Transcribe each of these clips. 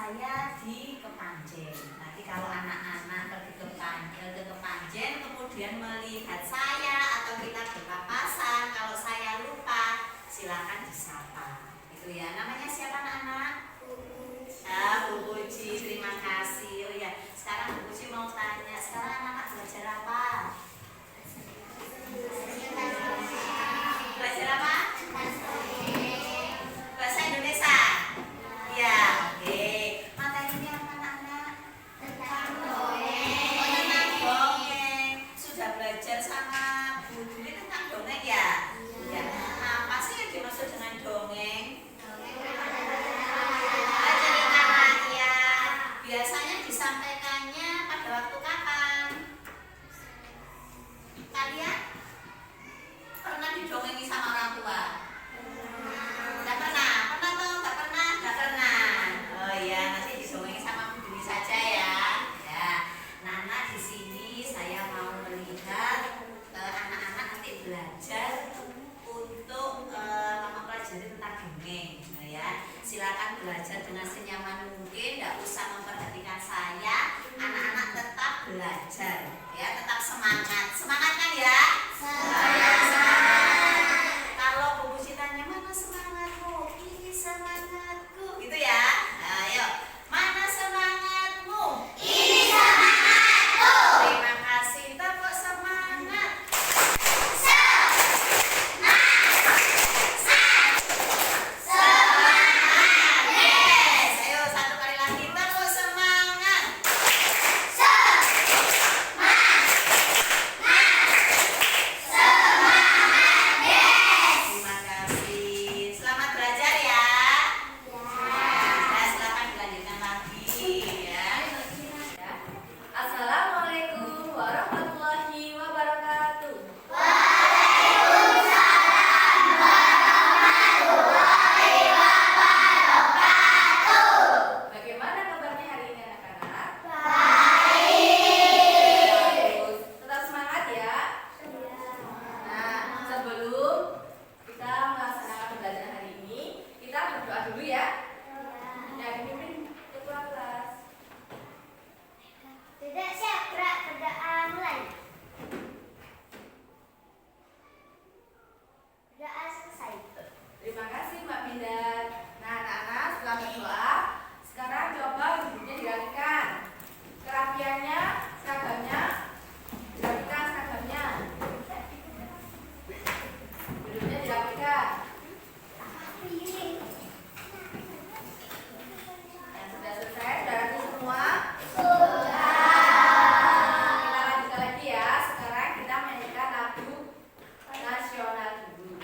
saya di Kepanjen. Nanti kalau anak-anak pergi ke Kepanjen kemudian melihat saya atau kita berpapasan, kalau saya lupa silakan disapa. Itu ya. Namanya siapa anak-anak? Bu Puji, terima kasih. Oh ya, sekarang Bu Puji mau tanya, sekarang anak-anak belajar apa? Belajar apa? Bahasa Indonesia. Ya, oke. Materinya apa anak-anak? Tentang dongeng. Oh, tentang dongeng. Sudah belajar sama Bu Duli tentang dongeng ya? Iya. Nah, apa sih yang dimaksud dengan dongeng? Cerita rakyat. Biasanya disampaikannya pada waktu kapan? Kalian pernah didongengi sama orang tua? Nggak pernah? Pernah tuh? Nggak pernah? Nggak pernah. Oh iya, nanti didongengi sama Bu Dwi saja ya. Ya, Nana di sini saya mau melihat anak-anak nanti belajar untuk mempelajari tentang dongeng. Nah, ya, silakan belajar dengan senyaman mungkin, nggak usah memperhatikan saya. Anak-anak tetap belajar, ya, tetap semangat. Semangat kan ya? Semangat. Kalau Bu Puji tanya mana semangatmu? Ini semangatku, gitu ya. Nah, ayo, mana semangatmu? Ini semangatku. Terima kasih. Tepuk semangat. Semangat. Yes. Ayo satu kali lagi. Tepuk semangat. Terima kasih. Selamat belajar ya. Nah, silakan dilanjutkan lagi ya. Assalamualaikum warahmatullahi wabarakatuh. Bagaimana kabarnya hari ini anak-anak? Bagus. Tetap semangat ya. Nah, sebelum kita melaksanakan pembelajaran hari ini, kita berdoa dulu ya. Ya, dipimpin ketua kelas. Tidak siap, gerak berdoa mulai. Berdoa selesai. Terima kasih Mbak Bindan. Nah, anak-anak setelah berdoa, sekarang coba duduknya dirapikan. Kerapiannya, seragamnya, dirapikan seragamnya. Duduknya dirapikan. Yang sudah selesai, sudah rapi semua? Kita lanjutkan lagi ya. Sekarang kita mainkan lagu nasional dulu.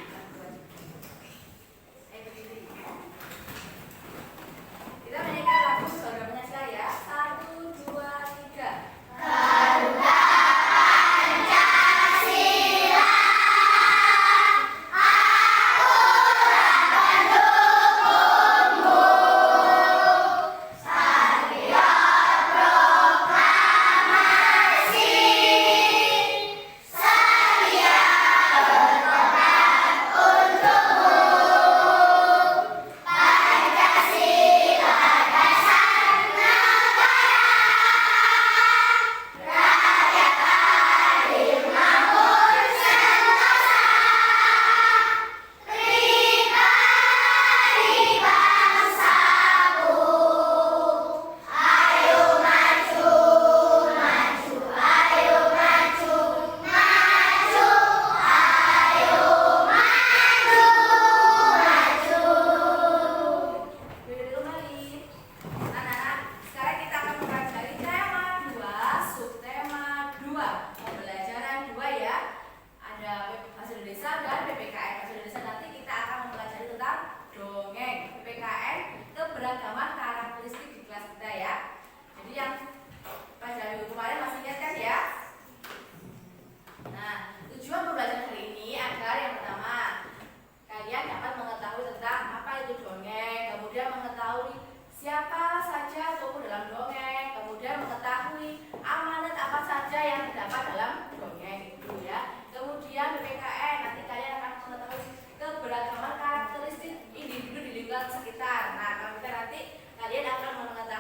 Kita mainkan lagu programnya saya. 1, 2, 3. Berdiri kembali. Anak-anak, sekarang kita akan mempelajari tema 2, subtema 2. Pembelajaran 2 ya. Ada bahasa Indonesia dan PPKN. Bahasa Indonesia nanti kita akan mempelajari tentang dongeng. PPKN keberagaman karakteristik di kelas kita ya. Jadi yang pada minggu kemarin masih ingat kan ya? Nah, tujuan pembelajaran hari ini agar yang pertama kalian dapat mengetahui tentang apa itu dongeng, kemudian mengetahui siapa saja tokoh dalam dongeng, kemudian mengetahui amanat apa saja yang terdapat dalam dongeng itu ya. Kemudian PPKN nanti kalian akan mengetahui keberagaman karakteristik individu di lingkungan sekitar. Nah, kalau kita nanti kalian akan mengetahui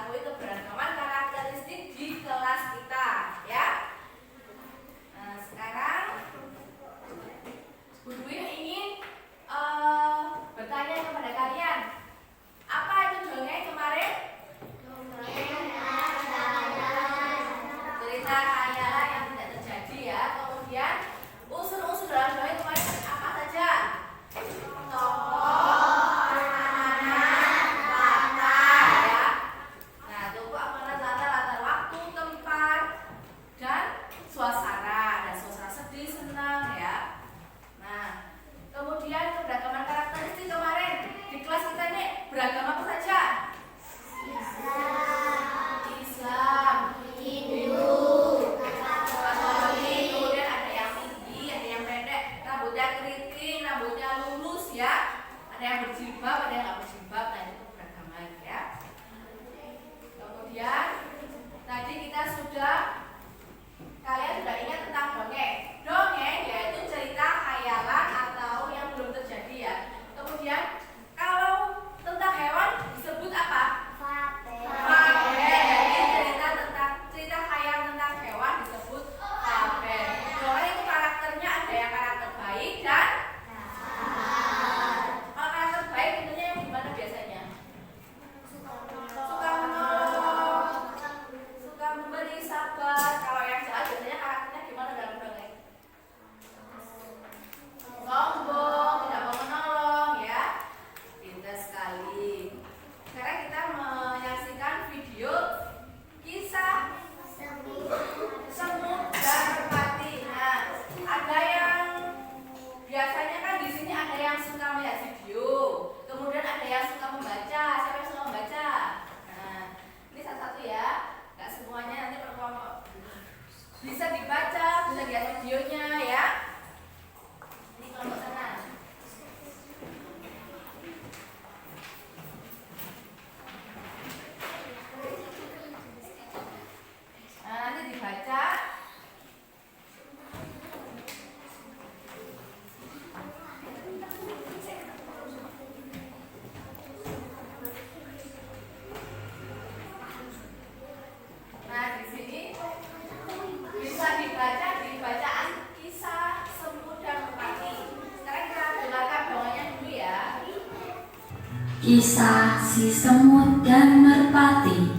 Kisah si semut dan merpati.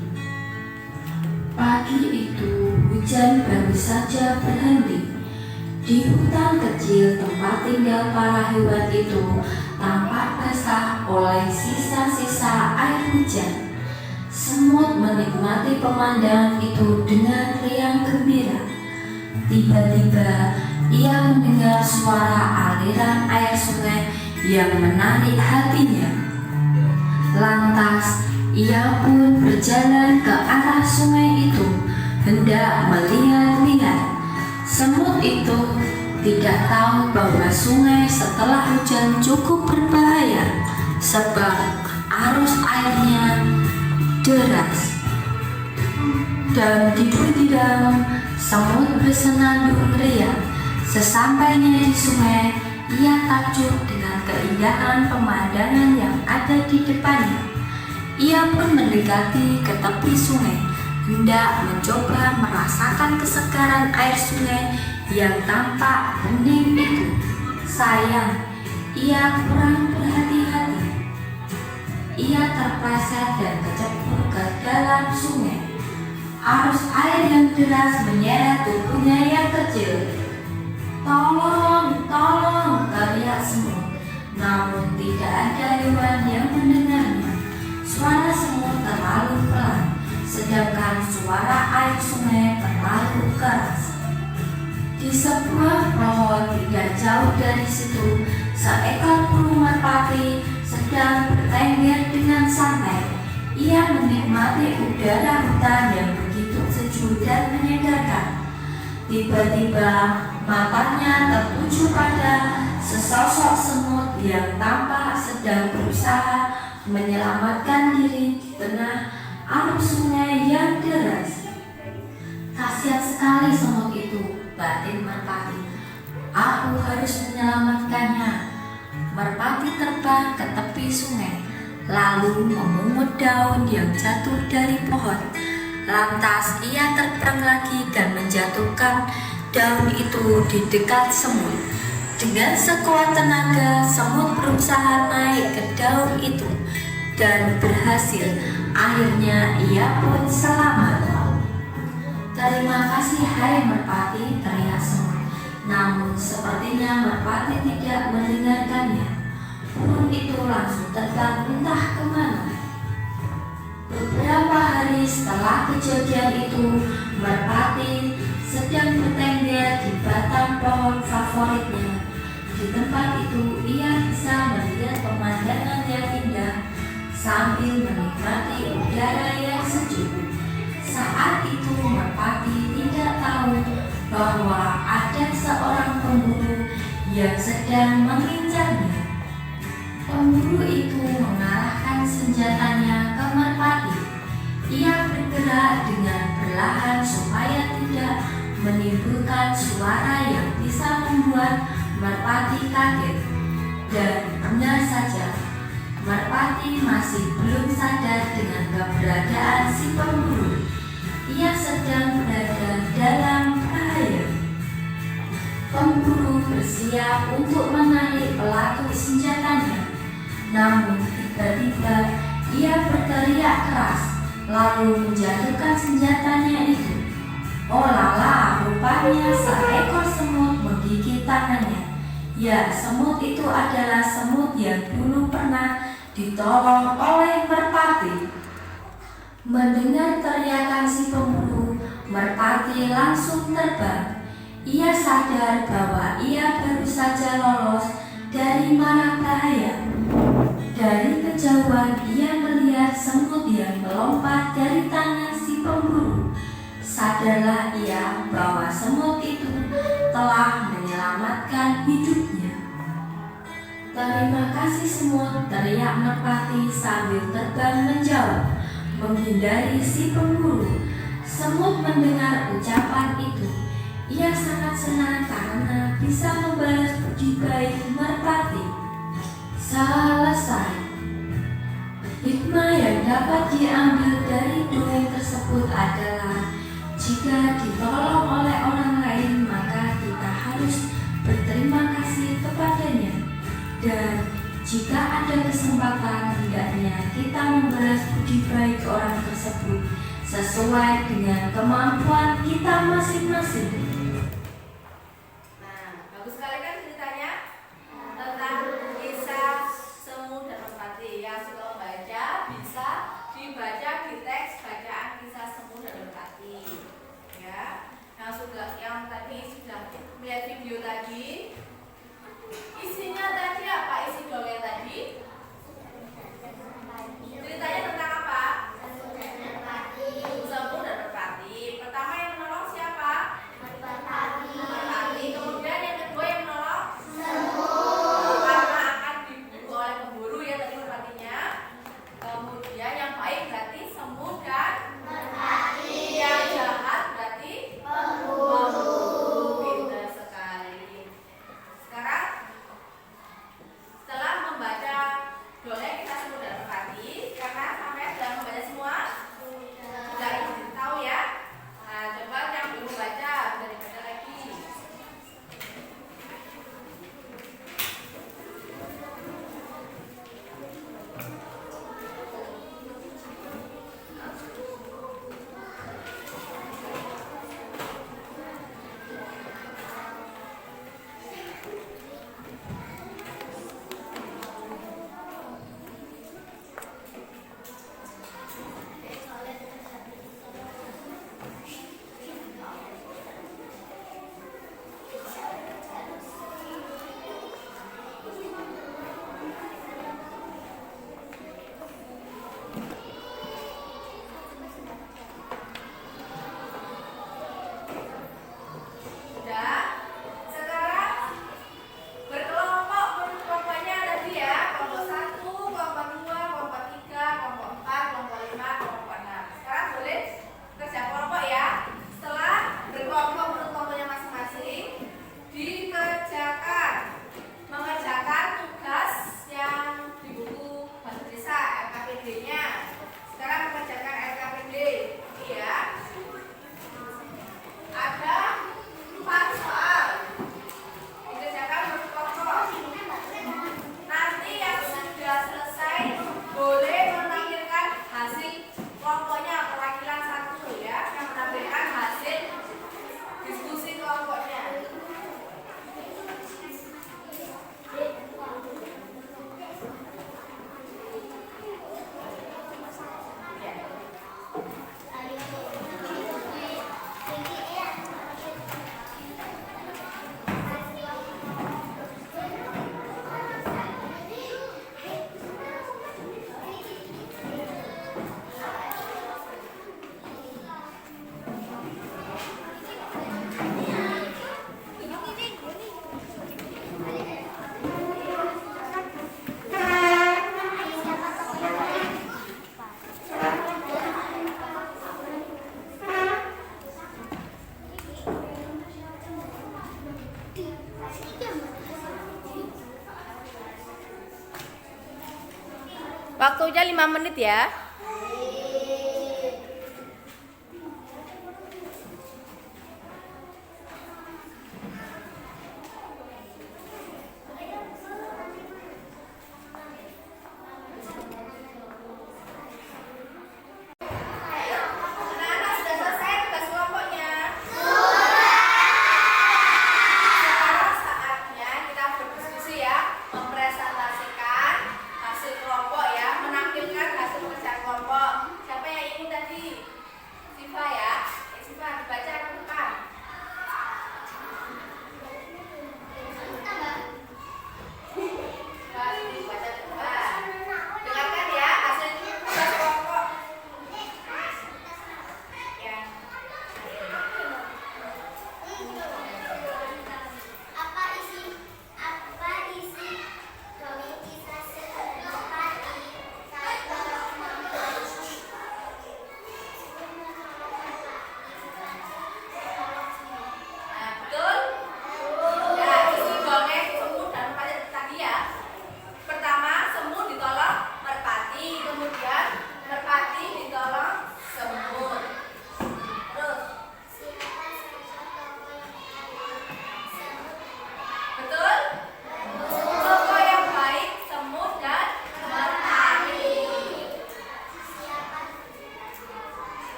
Pagi itu hujan baru saja berhenti. Di hutan kecil tempat tinggal para hewan itu tampak basah oleh sisa-sisa air hujan. Semut menikmati pemandangan itu dengan riang gembira. Tiba-tiba ia mendengar suara aliran air sungai yang menarik hatinya. Lantas ia pun berjalan ke arah sungai itu, hendak melihat-lihat. Semut itu tidak tahu bahwa sungai setelah hujan cukup berbahaya, sebab arus airnya deras. Dan tidur di dalam, semut bersenandung riang. Sesampainya di sungai, ia takjub dengan keindahan pemandangan yang ada di depannya. Ia pun mendekati ke tepi sungai, hendak mencoba merasakan kesegaran air sungai yang tampak bening itu. Sayang, ia kurang berhati-hati. Ia terpleset dan kecebur ke dalam sungai. Arus air yang deras menyeret tubuhnya yang kecil. "Tolong, tolong!" teriak semut. Namun tidak ada hewan yang mendengarnya. Suara semut terlalu pelan, sedangkan suara air sungai terlalu keras. Di sebuah pohon tidak jauh dari situ, seekor burung merpati sedang bertengger dengan santai. Ia menikmati udara hutan yang begitu sejuk dan menyegarkan. Tiba-tiba matanya tertuju pada sesosok semut yang tampak sedang berusaha menyelamatkan diri di tengah arus sungai yang deras. "Kasihan sekali semut itu," batin merpati. "Aku harus menyelamatkannya." Merpati terbang ke tepi sungai, lalu memungut daun yang jatuh dari pohon. Lantas ia terbang lagi dan menjatuhkan daun itu di dekat semut. Dengan sekuat tenaga, semut berusaha naik ke daun itu dan berhasil. Akhirnya ia pun selamat. "Terima kasih, hai merpati," teriak semut. Namun sepertinya merpati tidak mendengarkannya. Burung itu langsung terbang entah kemana. Beberapa hari setelah kejadian itu, merpati sedang bertengger di batang pohon favoritnya. Di tempat itu ia bisa melihat pemandangan yang indah sambil menikmati udara yang sejuk. Saat itu merpati tidak tahu bahwa ada seorang pemburu yang sedang mengincarnya. Pemburu itu mengarahkan senjatanya ke merpati. Ia bergerak dengan perlahan supaya tidak menimbulkan suara yang bisa membuat merpati kaget. Dan benar saja, merpati masih belum sadar dengan keberadaan si pemburu. Ia sedang berada dalam bahaya. Pemburu bersiap untuk menarik pelaku senjatanya. Namun tiba-tiba ia berteriak keras, lalu menjatuhkan senjatanya itu. Oh lala, rupanya seekor semut menggigit tangannya. Ya, semut itu adalah semut yang dulu pernah ditolong oleh merpati. Mendengar teriakan si pemburu, merpati langsung terbang. Ia sadar bahwa ia baru saja lolos dari mara bahaya. Dari kejauhan ia melihat semut yang melompat dari tangan si pemburu. Sadarlah ia bahwa semut itu telah menyelamatkan hidupnya. "Terima kasih semut," teriak merpati sambil terbang menjauh, menghindari si pemburu. Semut mendengar ucapan itu. Ia sangat senang karena bisa membalas budi baik merpati. Selesai. Hikmah yang dapat diambil dari dongeng tersebut adalah jika ditolong oleh orang lain maka kita harus berterima kasih kepadanya, dan jika ada kesempatan hendaknya balas budi baik orang tersebut sesuai dengan kemampuan kita masing-masing. Nah, bagus sekali kan ceritanya tentang kisah Semut dan Merpati. Yang suka membaca bisa dibaca di teks bacaan kisah Semut dan Merpati. Ya, yang tadi sudah melihat video tadi, isinya tadi apa? Isi dongeng tadi ceritanya tentang apa? Semut dan Merpati. Pertama yang menolong siapa? Merpati. Kemudian yang kedua yang menolong karena akan diburu oleh pemburu ya tadi merpatinya. Kemudian yang baik berarti semut dan merpati. Yang jahat berarti pemburu. Pintar sekali. Sekarang setelah membaca dongeng kita semut dan merpati, karena sampai sudah membaca semua, sudah ingin tahu ya. Nah, coba yang belum membaca bisa dibaca lagi. Sudah. Sekarang berkelompok, menurut kelompoknya ada tadi ya, kelompok 1, kelompok 2, kelompok 3, kelompok 4, kelompok 5, kelompok 6. Sekarang boleh kerja kelompok ya. Setelah berkelompok menurut kelompoknya masing-masing, dikerjakan mengerjakan tugas yang di buku bahasa desa LKPD-nya. Sekarang mengerjakan LKPD ya. Ada 4 soal dikerjakan menurut kelompok. Nanti yang sudah selesai boleh menampilkan hasil kelompoknya, perwakilan 1 ya, yang menampilkan hasil diskusi kelompoknya. Ya. Waktunya 5 menit ya. Anak-anak sudah selesai tugas kelompoknya. Sekarang saatnya kita berdiskusi ya, mempresentasikan hasil kelompok ya, menampilkan hasil pekerjaan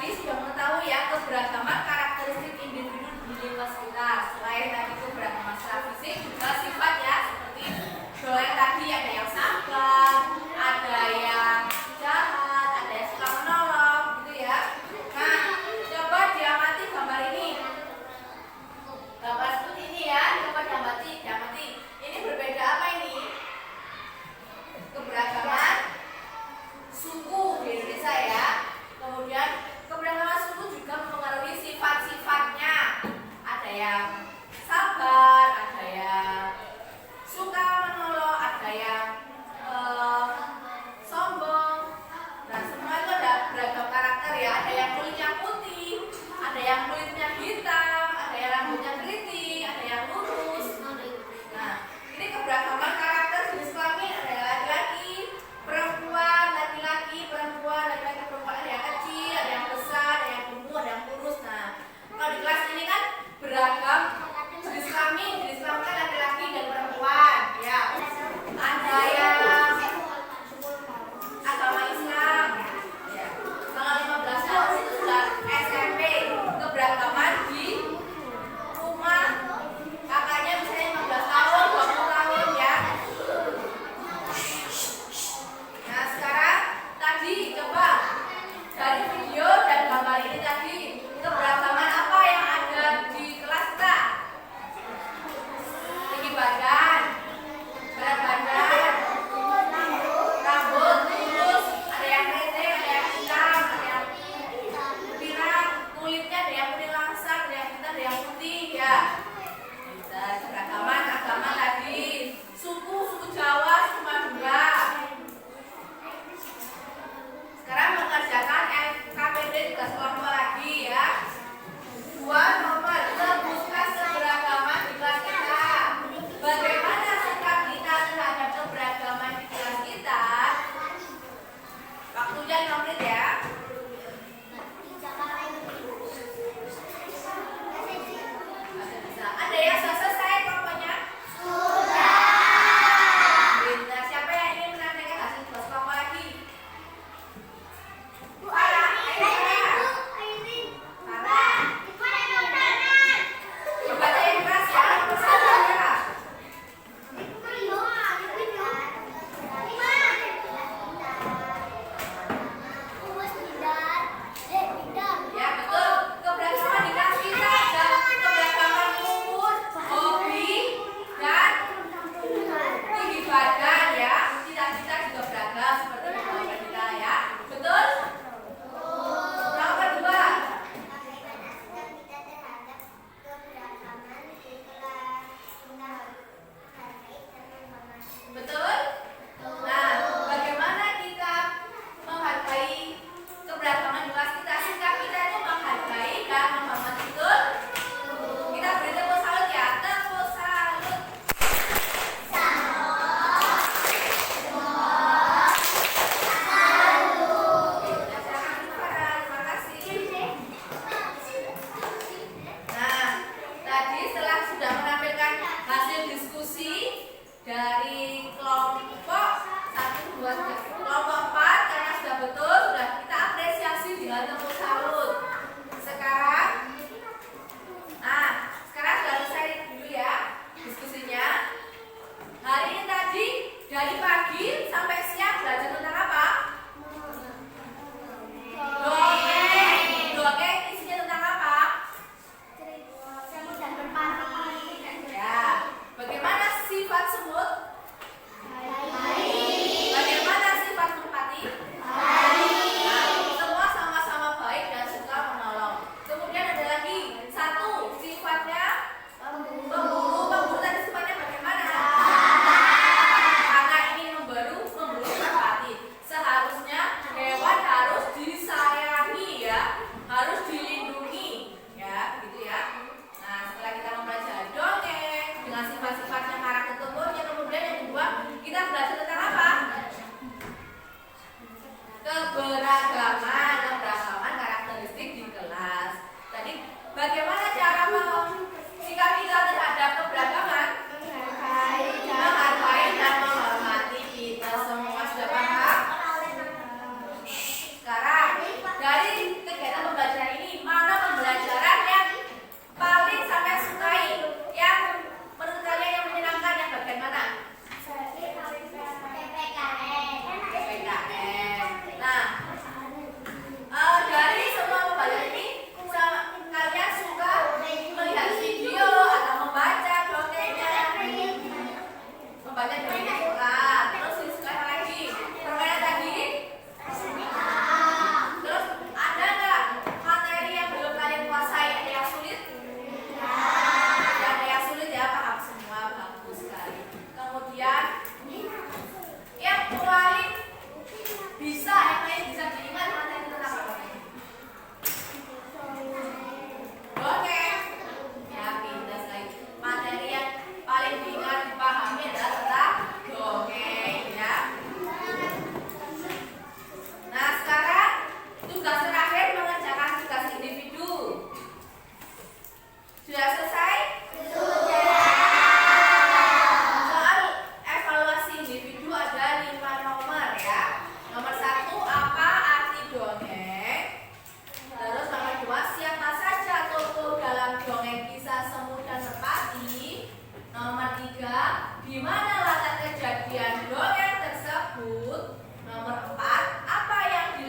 tadi sudah mengetahui ya keberagaman karakteristik individu di lingkungan sekitar. Selain tadi keberagaman secara fisik, juga sifat ya, seperti kalau yang tadi ada yang sabar, ada yang jahat, ada yang suka menolong, gitu ya. Nah, coba diamati gambar ini. Gambar seperti ini ya, coba diamati. Ini berbeda apa ini? Keberagaman suku di Indonesia ya. Kemudian keberagaman suku juga mempengaruhi sifat-sifatnya. Ada yang sabar, ada yang suka menolong, ada yang sombong. Nah, semua itu ada beragam karakter ya. Ada yang kulitnya putih, ada yang kulitnya hitam, ada yang rambutnya keriting, ada yang lurus. Nah, ini keberagaman karakter jenis kelamin. Ada yang laki-laki, perempuan, laki-laki, perempuan, ada yang kecil, ada yang besar, ada yang gemuk, ada yang kurus. Nah, kalau di kelas ini kan beragam jenis kelamin kan laki-laki dan perempuan. Ya, ada yang agama Islam. Ya, kalau 15 tahun itu sudah SMP. Keberagaman di rumah kakaknya misalnya 15 tahun, 20 tahun ya. Nah, sekarang tadi coba dari video dan gambar ini tadi keberagaman apa yang ada di kelas kita? Tinggi badan, berat badan, rambut lurus, ada yang keriting, ada yang hitam, ada yang pirang, kulitnya ada yang kuning langsat, ada yang hitam, ada yang putih ya. Bisa keberagaman agama tadi, suku Jawa, suku Madura. Sekarang mengerjakan KPD tugas kelompok lagi ya. 2 nomor sebutkan keberagaman di kelas kita. Bagaimana sikap kita terhadap keberagaman di kelas kita? Waktunya 5 menit ya. Bisa. Ada yang sudah selesai kelompoknya? Sudah. Siapa yang ingin menanyakan hasil tugas kelompok lagi? Farah, coba yang keras ya, persahabat.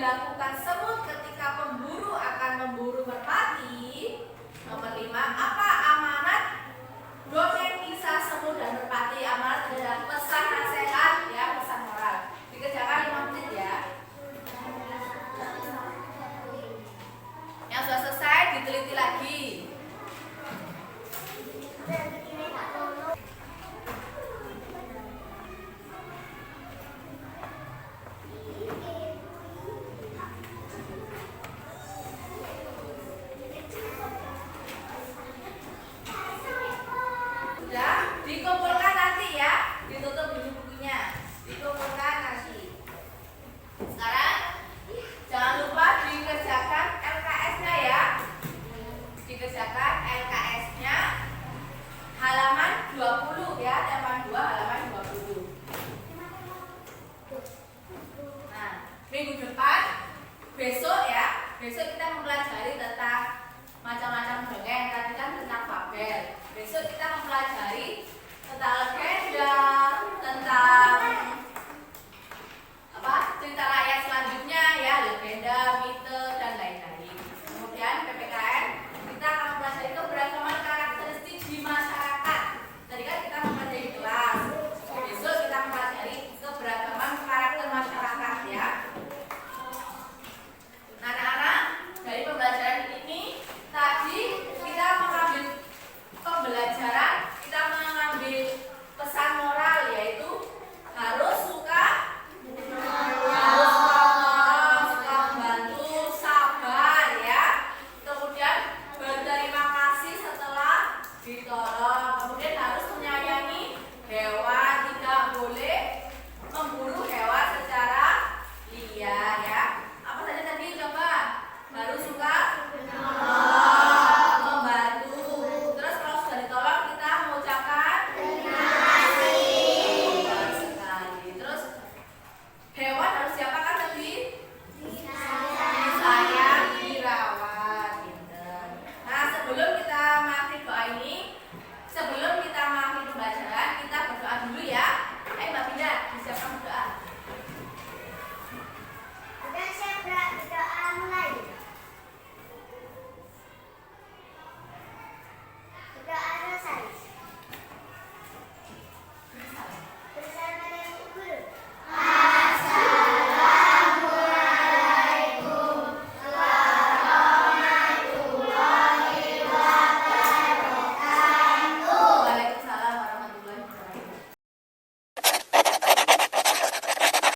dilakukan semut ketika pemburu akan memburu merpati? Nomor 5, apa amanat dongeng kisah semut dan merpati? Amanat adalah pesan nasihat, ya, pesan moral. Dikerjakan 5 menit ya. Yang sudah selesai diteliti lagi.